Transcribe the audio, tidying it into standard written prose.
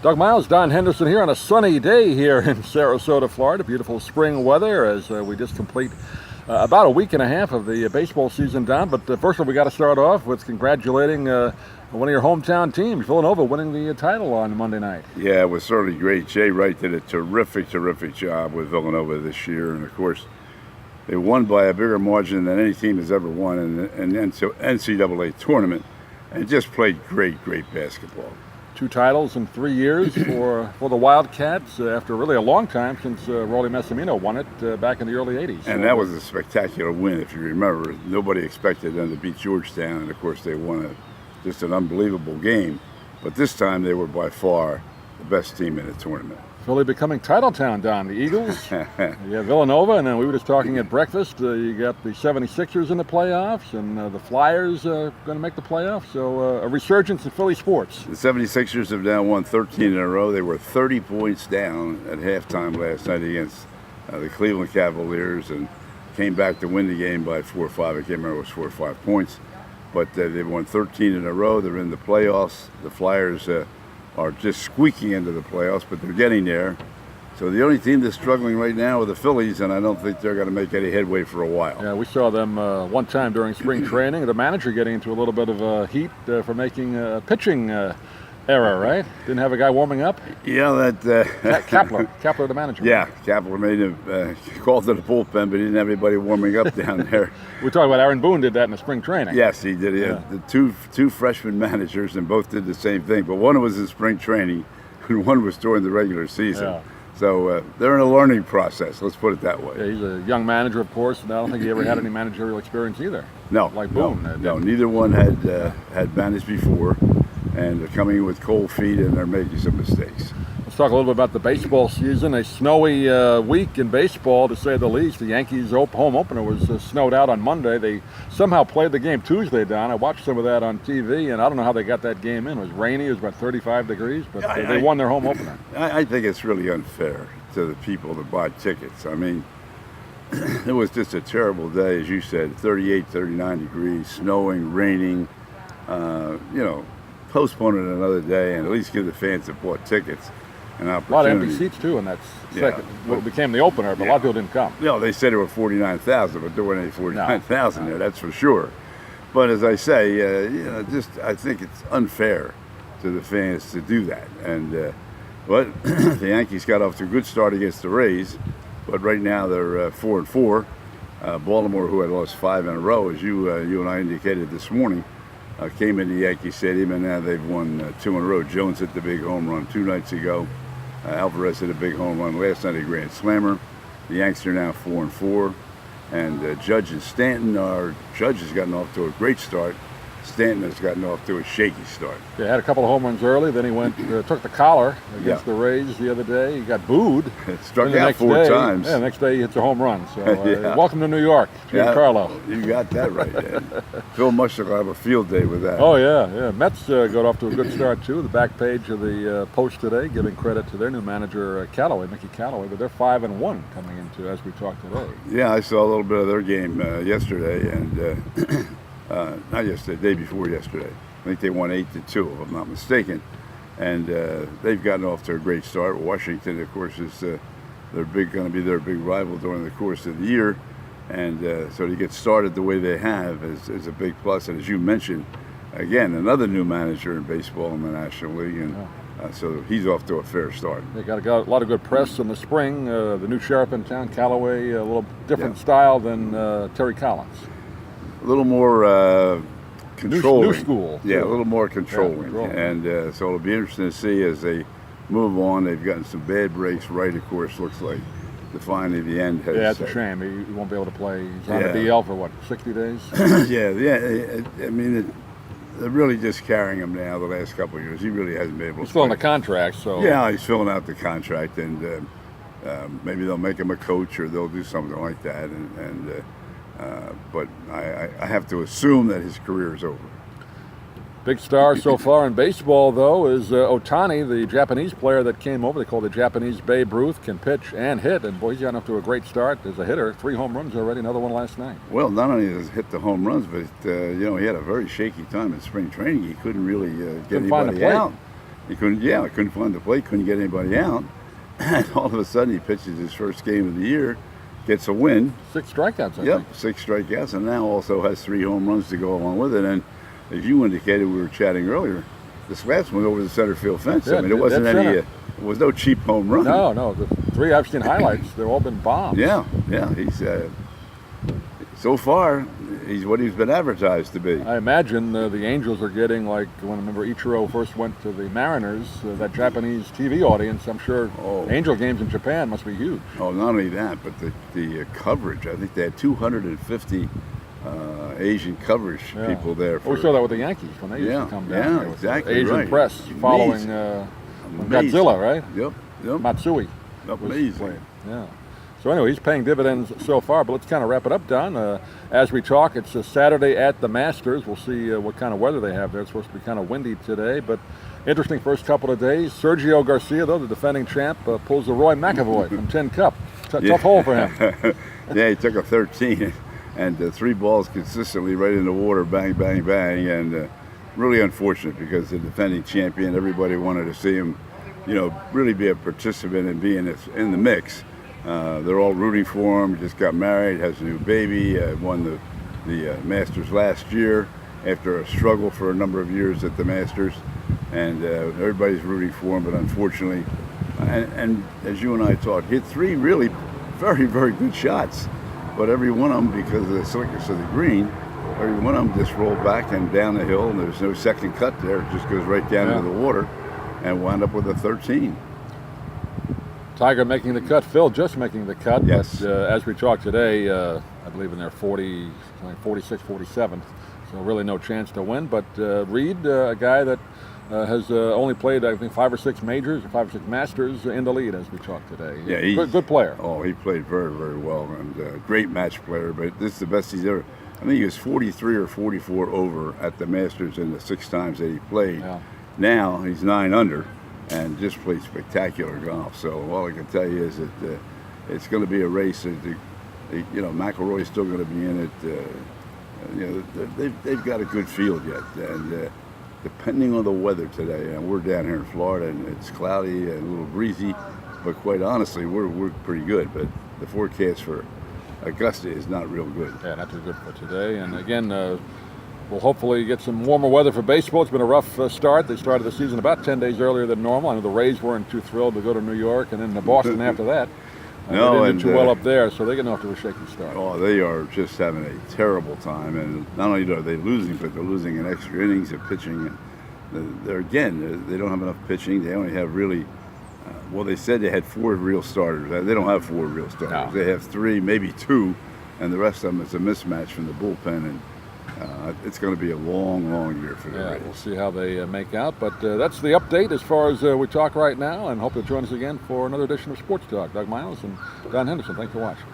Doug Miles, Don Henderson here on a sunny day here in Sarasota, Florida. Beautiful spring weather as we just complete about a week and a half of the baseball season, Don. But first of all, we got to start off with congratulating one of your hometown teams, Villanova, winning the title on Monday night. Yeah, it was certainly great. Jay Wright did a terrific job with Villanova this year. And, of course, they won by a bigger margin than any team has ever won in an NCAA tournament and just played great basketball. 2 titles in 3 years for the Wildcats after really a long time since Rollie Massimino won it back in the early 80s. And that was a spectacular win, if you remember. Nobody expected them to beat Georgetown, and of course they won just an unbelievable game. But this time they were by far the best team in the tournament. Philly becoming title town, Don. The Eagles, you have Villanova, and then we were just talking at breakfast, you got the 76ers in the playoffs, and the Flyers going to make the playoffs, so a resurgence in Philly sports. The 76ers have now won 13 in a row. They were 30 points down at halftime last night against the Cleveland Cavaliers and came back to win the game by 4 or 5. I can't remember if it was 4 or 5 points, but they've won 13 in a row. They're in the playoffs. The Flyers are just squeaking into the playoffs, but they're getting there. So the only team that's struggling right now are the Phillies, and I don't think they're going to make any headway for a while. Yeah, we saw them one time during spring training. The manager getting into a little bit of heat for making a pitching error, right? Didn't have a guy warming up? Yeah, Kapler, the manager. Yeah, Kapler made him called to the bullpen, but he didn't have anybody warming up down there. We're talking about Aaron Boone did that in the spring training. Yes, he did. He had the two freshman managers, and both did the same thing. But one was in spring training, and one was during the regular season. Yeah. So they're in a learning process. Let's put it that way. Yeah, he's a young manager, of course, and I don't think he ever had any managerial experience either. No, like Boone. No, neither one had managed before. And they're coming in with cold feet, and they're making some mistakes. Let's talk a little bit about the baseball season. A snowy week in baseball, to say the least. The Yankees' home opener was snowed out on Monday. They somehow played the game Tuesday, Don. I watched some of that on TV, and I don't know how they got that game in. It was rainy. It was about 35 degrees, but they won their home opener. I think it's really unfair to the people that buy tickets. I mean, it was just a terrible day, as you said, 38, 39 degrees, snowing, raining, postpone it another day and at least give the fans that bought tickets an opportunity. A lot of empty seats too, and that's what became the opener, but a lot of people didn't come. No, they said there were 49,000, but there weren't any 49,000 there, that's for sure. But as I say, I think it's unfair to the fans to do that. And but the Yankees got off to a good start against the Rays, but right now they're 4-4. Baltimore, who had lost 5 in a row, as you and I indicated this morning, came into Yankee Stadium, and now they've won 2 in a row. Jones hit the big home run 2 nights ago. Alvarez hit a big home run last night, a grand slammer. The Yanks are now 4-4. And Judge and Stanton, Judge has gotten off to a great start. Stanton has gotten off to a shaky start. He had a couple of home runs early, then he went took the collar against the Rays the other day. He got booed. It struck out 4 times. Yeah, the next day he hits a home run. So welcome to New York, Carlo. You got that right, Dan. Phil Mushnick will have a field day with that. Oh, yeah. Mets got off to a good start, too. The back page of the Post today giving credit to their new manager, Mickey Callaway, but they're 5-1 coming into as we talk today. Yeah, I saw a little bit of their game yesterday, and not yesterday, the day before yesterday. I think they won 8-2, if I'm not mistaken. And they've gotten off to a great start. Washington, of course, is going to be their big rival during the course of the year. And so to get started the way they have is a big plus. And as you mentioned, again, another new manager in baseball in the National League. And so he's off to a fair start. They got a lot of good press in the spring. The new sheriff in town, Callaway, a little different style than Terry Collins. A little more controlling. New school. Yeah, a little more controlling. And so it'll be interesting to see as they move on. They've gotten some bad breaks right, of course, looks like. Finally, the end has... Yeah, it's a shame. He won't be able to play. He's on the DL for, what, 60 days? I mean, they're really just carrying him now the last couple of years. He really hasn't been able to He's filling the contract, so... Yeah, he's filling out the contract, and maybe they'll make him a coach or they'll do something like that. But I have to assume that his career is over. Big star so far in baseball, though, is Ohtani, the Japanese player that came over. They call the Japanese Babe Ruth, can pitch and hit, and boy, he's gotten off to a great start as a hitter. 3 home runs already, another one last night. Well, not only has he hit the home runs, but he had a very shaky time in spring training. He couldn't really get anybody out. He couldn't find the plate, couldn't get anybody out. And all of a sudden, he pitches his first game of the year, gets a win. 6 strikeouts, I Yep, think. 6 strikeouts, and now also has 3 home runs to go along with it. And as you indicated, we were chatting earlier, this last one over the center field fence. Yeah, I mean, it wasn't dead any, center. it was no cheap home run. No, the 3 I've seen highlights, they've all been bombs. Yeah, he's so far he's what he's been advertised to be. I imagine the Angels are getting, like when I remember Ichiro first went to the Mariners, that Japanese TV audience. I'm sure Angel games in Japan must be huge. Oh, not only that, but the coverage. I think they had 250 Asian coverage people there. We saw that with the Yankees when they used to come down. Yeah, there with exactly the Asian right. press following Godzilla, right? Yep. Matsui. Amazing. Yeah. So anyway, he's paying dividends so far, but let's kind of wrap it up, Don. As we talk, it's a Saturday at the Masters. We'll see what kind of weather they have there. It's supposed to be kind of windy today, but interesting first couple of days. Sergio Garcia, though, the defending champ, pulls the Roy McIlroy from Tin Cup. Tough hole for him. Yeah, he took a 13 and 3 balls consistently right in the water, bang, bang, bang, and really unfortunate because the defending champion, everybody wanted to see him, really be a participant and be in the mix. They're all rooting for him. He just got married, has a new baby, won the Masters last year after a struggle for a number of years at the Masters, and everybody's rooting for him. But unfortunately, and as you and I talked, hit 3 really very, very good shots, but every one of them, because of the slickness of the green, every one of them just rolled back and down the hill, and there's no second cut there. It just goes right down into the water and wound up with a 13. Tiger making the cut, Phil just making the cut. Yes. But as we talk today, I believe in their 46, 47th, so really no chance to win. But Reed, a guy that has only played, I think, 5 or 6 majors or 5 or 6 Masters in the lead as we talk today. Yeah, he's good player. Oh, he played very, very well, and great match player. But this is the best he's ever. I think he was 43 or 44 over at the Masters in the 6 times that he played. Yeah. Now he's 9 under, and just played spectacular golf. So all I can tell you is that it's going to be a race. McIlroy's still going to be in it. They've got a good field yet, and depending on the weather today, and we're down here in Florida, and it's cloudy and a little breezy, but quite honestly, we're pretty good. But the forecast for Augusta is not real good. Yeah, not too good for today. And again, we'll hopefully get some warmer weather for baseball. It's been a rough start. They started the season about 10 days earlier than normal. I know the Rays weren't too thrilled to go to New York and then to Boston after that. No, they didn't do too well up there, so they're getting off to a shaky start. Oh, they are just having a terrible time, and not only are they losing, but they're losing in extra innings of pitching. And they don't have enough pitching. They only have really, they said they had 4 real starters. They don't have 4 real starters. No. They have 3, maybe 2, and the rest of them is a mismatch from the bullpen. And it's going to be a long, long year for the Rays. We'll see how they make out. But that's the update as far as we talk right now, and hope you'll join us again for another edition of Sports Talk. Doug Miles and Don Henderson, thanks for watching.